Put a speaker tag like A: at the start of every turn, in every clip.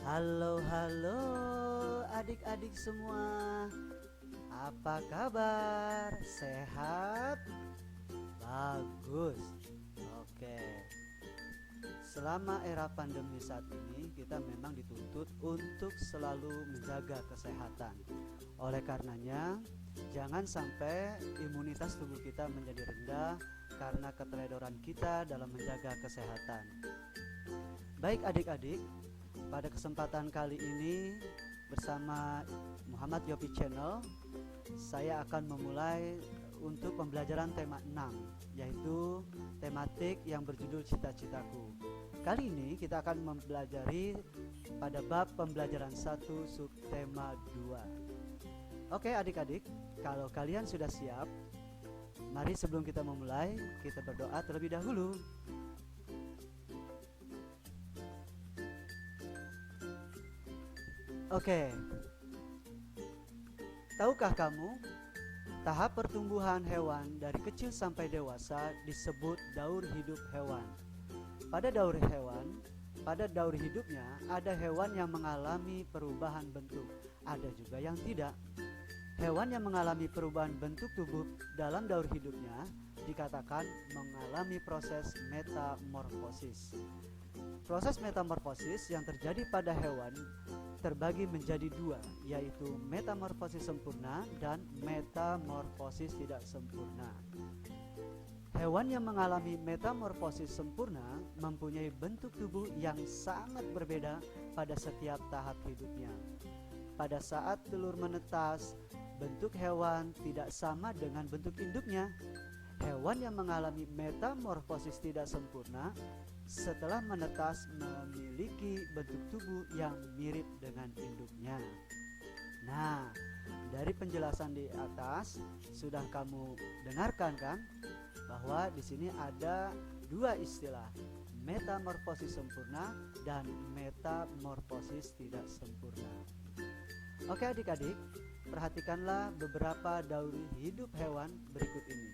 A: Halo adik-adik semua. Apa kabar? Sehat? Bagus. Oke. Selama era pandemi saat ini, kita memang dituntut untuk selalu menjaga kesehatan. Oleh karenanya, jangan sampai imunitas tubuh kita menjadi rendah karena keteledoran kita dalam menjaga kesehatan. Baik adik-adik, pada kesempatan kali ini bersama Muhammad Yopi Channel, saya akan memulai untuk pembelajaran tema 6, yaitu tematik yang berjudul cita-citaku. Kali ini kita akan mempelajari pada bab pembelajaran 1 subtema 2. Oke adik-adik, kalau kalian sudah siap, mari sebelum kita memulai, kita berdoa terlebih dahulu. Oke, tahukah kamu, tahap pertumbuhan hewan dari kecil sampai dewasa disebut daur hidup hewan. Pada daur hidupnya ada hewan yang mengalami perubahan bentuk, ada juga yang tidak. Hewan yang mengalami perubahan bentuk tubuh dalam daur hidupnya dikatakan mengalami proses metamorfosis. Proses metamorfosis yang terjadi pada hewan terbagi menjadi dua, yaitu metamorfosis sempurna dan metamorfosis tidak sempurna. Hewan yang mengalami metamorfosis sempurna mempunyai bentuk tubuh yang sangat berbeda pada setiap tahap hidupnya. Pada saat telur menetas, bentuk hewan tidak sama dengan bentuk induknya. Hewan yang mengalami metamorfosis tidak sempurna setelah menetas memiliki bentuk tubuh yang mirip dengan induknya. Nah, dari penjelasan di atas sudah kamu dengarkan kan bahwa di sini ada dua istilah, metamorfosis sempurna dan metamorfosis tidak sempurna. Oke adik-adik, perhatikanlah beberapa daur hidup hewan berikut ini.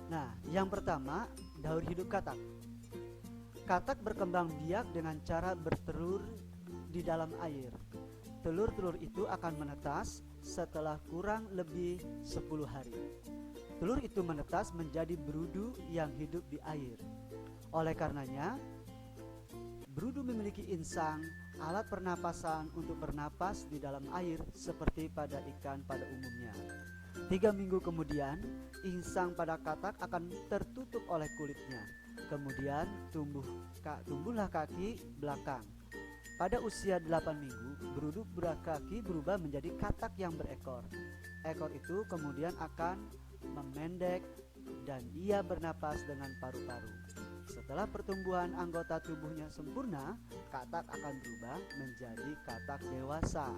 A: Nah, yang pertama, daur hidup katak. Katak berkembang biak dengan cara bertelur di dalam air. Telur-telur itu akan menetas setelah kurang lebih 10 hari. Telur itu menetas menjadi berudu yang hidup di air. Oleh karenanya, berudu memiliki insang, alat pernapasan untuk bernapas di dalam air seperti pada ikan pada umumnya. 3 minggu kemudian, insang pada katak akan tertutup oleh kulitnya. Kemudian tumbuhlah kaki belakang. Pada usia 8 minggu, berudu kaki berubah menjadi katak yang berekor. Ekor itu kemudian akan memendek dan ia bernapas dengan paru-paru. Setelah pertumbuhan anggota tubuhnya sempurna, katak akan berubah menjadi katak dewasa.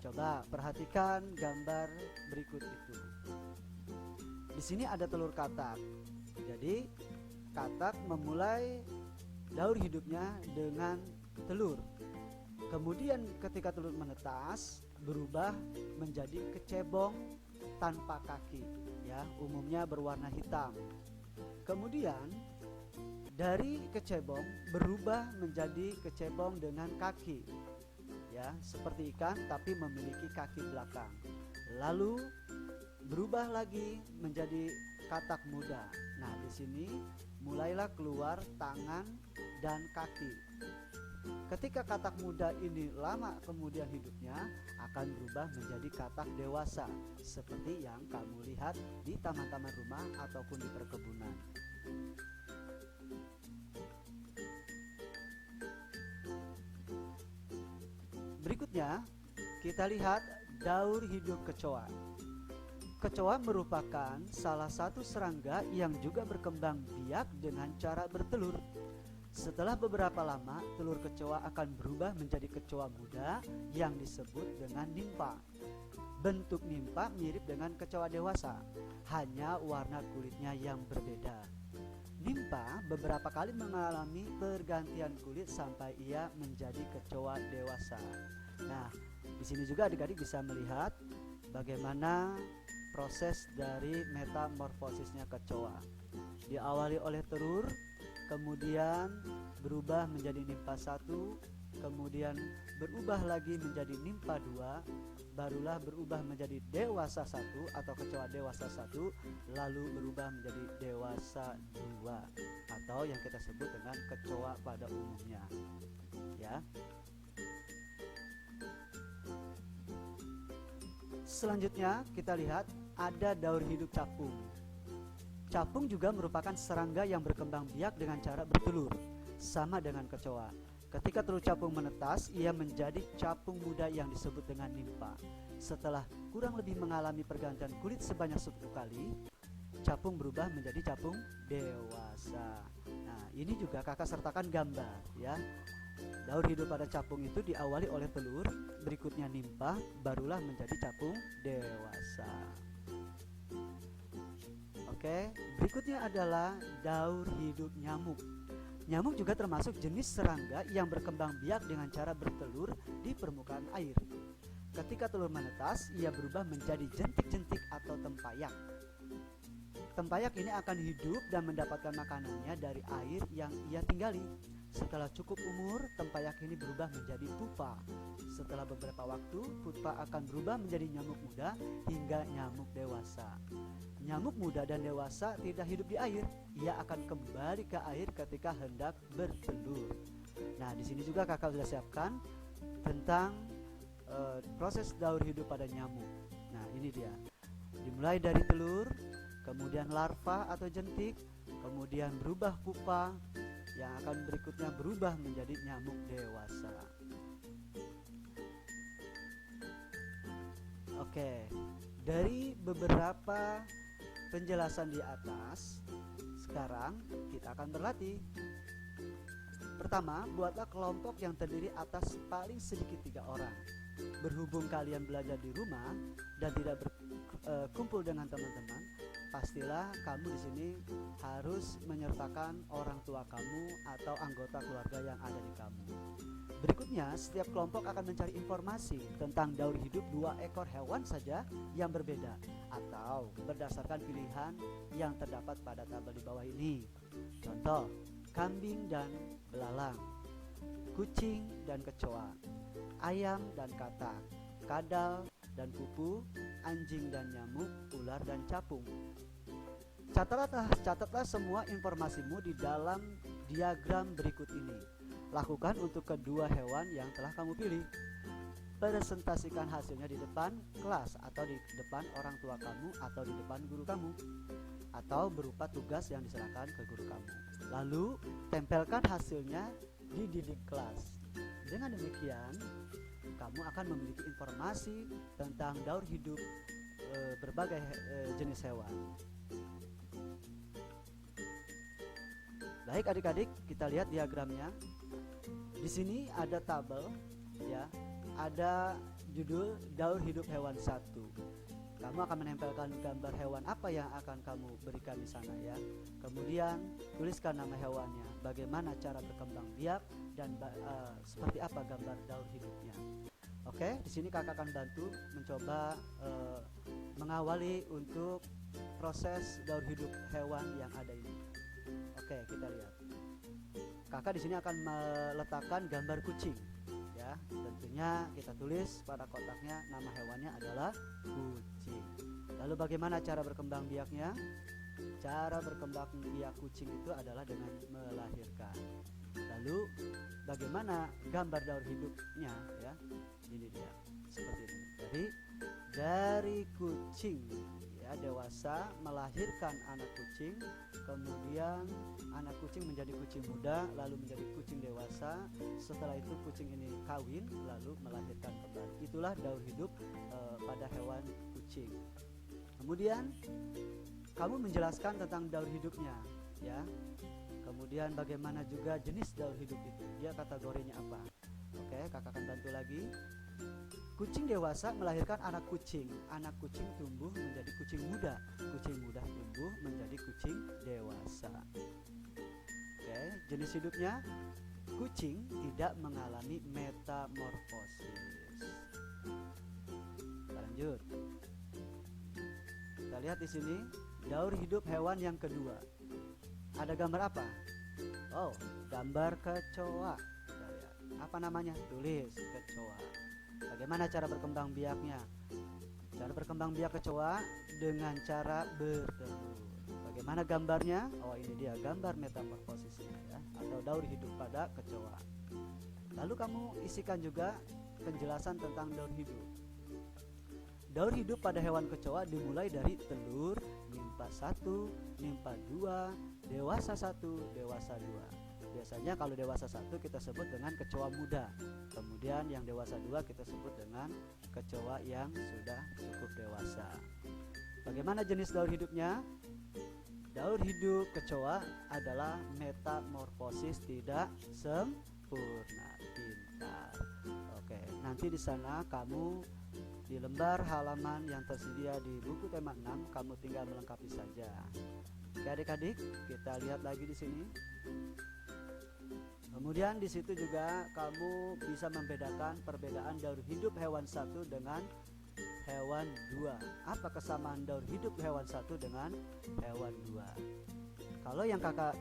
A: Coba perhatikan gambar berikut itu. Di sini ada telur katak. Jadi katak memulai daur hidupnya dengan telur. Kemudian ketika telur menetas, berubah menjadi kecebong tanpa kaki, ya, umumnya berwarna hitam. Kemudian dari kecebong berubah menjadi kecebong dengan kaki, ya, seperti ikan tapi memiliki kaki belakang. Lalu berubah lagi menjadi katak muda. Nah, di sini mulailah keluar tangan dan kaki. Ketika katak muda ini lama kemudian hidupnya akan berubah menjadi katak dewasa, seperti yang kamu lihat di taman-taman rumah ataupun di perkebunan. Berikutnya, kita lihat daur hidup kecoa. Kecoa merupakan salah satu serangga yang juga berkembang biak dengan cara bertelur. Setelah beberapa lama, telur kecoa akan berubah menjadi kecoa muda yang disebut dengan nimpa. Bentuk nimpa mirip dengan kecoa dewasa, hanya warna kulitnya yang berbeda. Nimpa beberapa kali mengalami pergantian kulit sampai ia menjadi kecoa dewasa. Nah, di sini juga adik-adik bisa melihat bagaimana proses dari metamorfosisnya kecoa. Diawali oleh telur, kemudian berubah menjadi nimpa 1, kemudian berubah lagi menjadi nimpa 2, barulah berubah menjadi dewasa 1 atau kecoa dewasa 1, lalu berubah menjadi dewasa 2 atau yang kita sebut dengan kecoa pada umumnya, ya. Selanjutnya kita lihat ada daur hidup capung. Capung juga merupakan serangga yang berkembang biak dengan cara bertelur, sama dengan kecoa. Ketika telur capung menetas, ia menjadi capung muda yang disebut dengan nimpa. Setelah kurang lebih mengalami pergantian kulit sebanyak 10 kali, capung berubah menjadi capung dewasa. Nah, ini juga kakak sertakan gambar, ya. Daur hidup pada capung itu diawali oleh telur, berikutnya nimpa, barulah menjadi capung dewasa. Oke, berikutnya adalah daur hidup nyamuk. Nyamuk juga termasuk jenis serangga yang berkembang biak dengan cara bertelur di permukaan air. Ketika telur menetas, ia berubah menjadi jentik-jentik atau tempayak. Tempayak ini akan hidup dan mendapatkan makanannya dari air yang ia tinggali. Setelah cukup umur, tempayak ini berubah menjadi pupa. Setelah beberapa waktu, pupa akan berubah menjadi nyamuk muda hingga nyamuk dewasa. Nyamuk muda dan dewasa tidak hidup di air. Ia akan kembali ke air ketika hendak bertelur. Nah, di sini juga kakak sudah siapkan tentang proses daur hidup pada nyamuk. Nah, ini dia. Dimulai dari telur, kemudian larva atau jentik, kemudian berubah pupa, yang akan berikutnya berubah menjadi nyamuk dewasa. Oke, dari beberapa penjelasan di atas, sekarang kita akan berlatih. Pertama, buatlah kelompok yang terdiri atas paling sedikit 3 orang. Berhubung kalian belajar di rumah dan tidak berkumpul dengan teman-teman, pastilah kamu di sini harus menyertakan orang tua kamu atau anggota keluarga yang ada di kamu. Berikutnya, setiap kelompok akan mencari informasi tentang daur hidup 2 ekor hewan saja yang berbeda atau berdasarkan pilihan yang terdapat pada tabel di bawah ini. Contoh, kambing dan belalang, kucing dan kecoa, ayam dan katak, kadal dan kupu, anjing dan nyamuk, ular dan capung. Catatlah semua informasimu di dalam diagram berikut ini. Lakukan untuk kedua hewan yang telah kamu pilih. Presentasikan hasilnya di depan kelas atau di depan orang tua kamu atau di depan guru kamu, atau berupa tugas yang diserahkan ke guru kamu. Lalu tempelkan hasilnya di dinding kelas. Dengan demikian, kamu akan memiliki informasi tentang daur hidup berbagai jenis hewan. Baik adik-adik, kita lihat diagramnya. Di sini ada tabel, ya, ada judul daur hidup hewan 1. Kamu akan menempelkan gambar hewan apa yang akan kamu berikan di sana, ya. Kemudian tuliskan nama hewannya, bagaimana cara berkembang biak, dan seperti apa gambar daur hidupnya. Oke, di sini kakak akan bantu mencoba mengawali untuk proses daur hidup hewan yang ada ini. Oke, kita lihat. Kakak di sini akan meletakkan gambar kucing, ya. Tentunya kita tulis pada kotaknya nama hewannya adalah kucing. Lalu bagaimana cara berkembang biaknya? Cara berkembang biak kucing itu adalah dengan melahirkan. Lalu bagaimana gambar daur hidupnya, ya? Ini dia, seperti ini. Jadi dari kucing, ya, dewasa melahirkan anak kucing, kemudian anak kucing menjadi kucing muda, lalu menjadi kucing dewasa. Setelah itu kucing ini kawin, lalu melahirkan kembali. Itulah daur hidup pada hewan kucing. Kemudian kamu menjelaskan tentang daur hidupnya, ya. Kemudian bagaimana juga jenis daur hidup itu, dia kategorinya apa. Oke, kakak akan bantu lagi. Kucing dewasa melahirkan anak kucing. Anak kucing tumbuh menjadi kucing muda. Kucing muda tumbuh menjadi kucing dewasa. Oke, jenis hidupnya kucing tidak mengalami metamorfosis. Lanjut. lihat di sini daur hidup hewan yang kedua. Ada gambar apa? Oh, gambar kecoa. Kita lihat. Apa namanya? Tulis kecoa. Bagaimana cara berkembang biaknya? Cara berkembang biak kecoa dengan cara bertelur. Bagaimana gambarnya? Oh, ini dia gambar metamorfosisnya ya, atau daur hidup pada kecoa. Lalu kamu isikan juga penjelasan tentang daur hidup. Daur hidup pada hewan kecoa dimulai dari telur, nimpa 1, nimpa 2, dewasa 1, dewasa 2. Biasanya kalau dewasa 1 kita sebut dengan kecoa muda. Kemudian yang dewasa 2 kita sebut dengan kecoa yang sudah cukup dewasa. Bagaimana jenis daur hidupnya? Daur hidup kecoa adalah metamorfosis tidak sempurna. Pintar. Oke, nanti di sana kamu di lembar halaman yang tersedia di buku tema 6 kamu tinggal melengkapi saja. Oke adik-adik, kita lihat lagi di sini. Kemudian di situ juga kamu bisa membedakan perbedaan daur hidup hewan satu dengan hewan 2. Apa kesamaan daur hidup hewan satu dengan hewan 2? Kalau yang kakak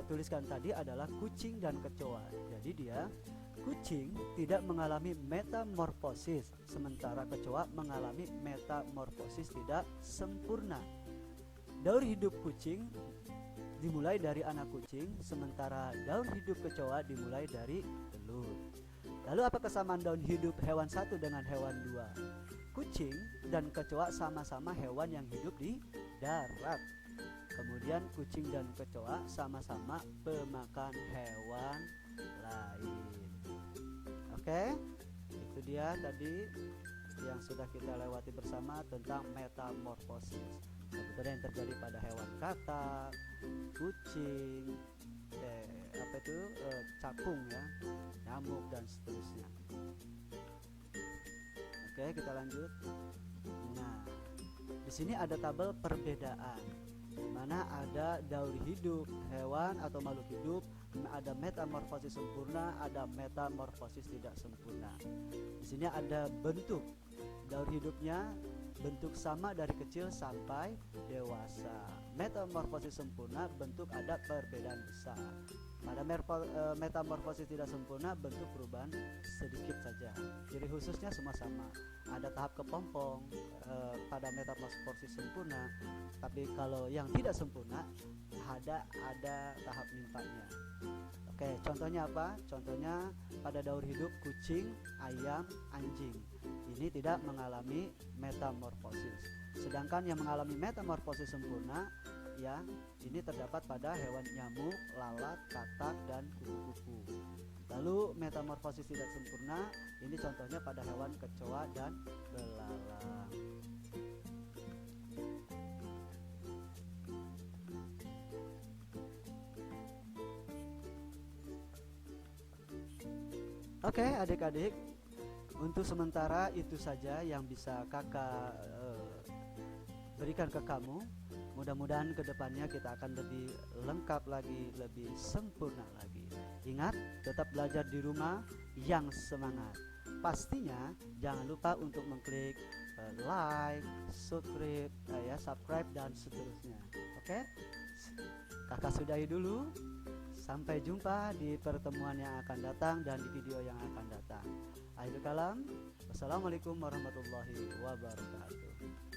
A: tuliskan tadi adalah kucing dan kecoa. Jadi dia kucing tidak mengalami metamorfosis, sementara kecoa mengalami metamorfosis tidak sempurna. Daur hidup kucing dimulai dari anak kucing, sementara daur hidup kecoa dimulai dari telur. Lalu apa kesamaan daur hidup hewan satu dengan hewan 2? Kucing dan kecoa sama-sama hewan yang hidup di darat. Kemudian kucing dan kecoa sama-sama pemakan hewan lain. Oke, itu dia tadi yang sudah kita lewati bersama tentang metamorfosis. Sebetulnya yang terjadi pada hewan katak, kucing, cakung ya, nyamuk dan seterusnya. Oke, kita lanjut. Nah, di sini ada tabel perbedaan, di mana ada daur hidup hewan atau makhluk hidup, ada metamorfosis sempurna, ada metamorfosis tidak sempurna. Di sini ada bentuk daur hidupnya, bentuk sama dari kecil sampai dewasa. Metamorfosis sempurna bentuk ada perbedaan besar. Pada metamorfosis tidak sempurna bentuk perubahan sedikit saja. Ciri khususnya semua sama. Ada tahap kepompong pada metamorfosis sempurna, tapi kalau yang tidak sempurna ada tahap nimpanya. Oke, contohnya apa? Contohnya pada daur hidup kucing, ayam, anjing. Ini tidak mengalami metamorfosis. Sedangkan yang mengalami metamorfosis sempurna ya, ini terdapat pada hewan nyamuk, lalat, katak, dan kupu-kupu. Lalu metamorfosis tidak sempurna, ini contohnya pada hewan kecoa dan belalang. Oke adik-adik, untuk sementara itu saja yang bisa kakak berikan ke kamu. Mudah-mudahan kedepannya kita akan lebih lengkap lagi, lebih sempurna lagi. Ingat, tetap belajar di rumah yang semangat. Pastinya jangan lupa untuk mengklik like, subscribe dan seterusnya. Oke? Kakak sudahi dulu. Sampai jumpa di pertemuan yang akan datang dan di video yang akan datang. Akhirul kalam, wassalamualaikum warahmatullahi wabarakatuh.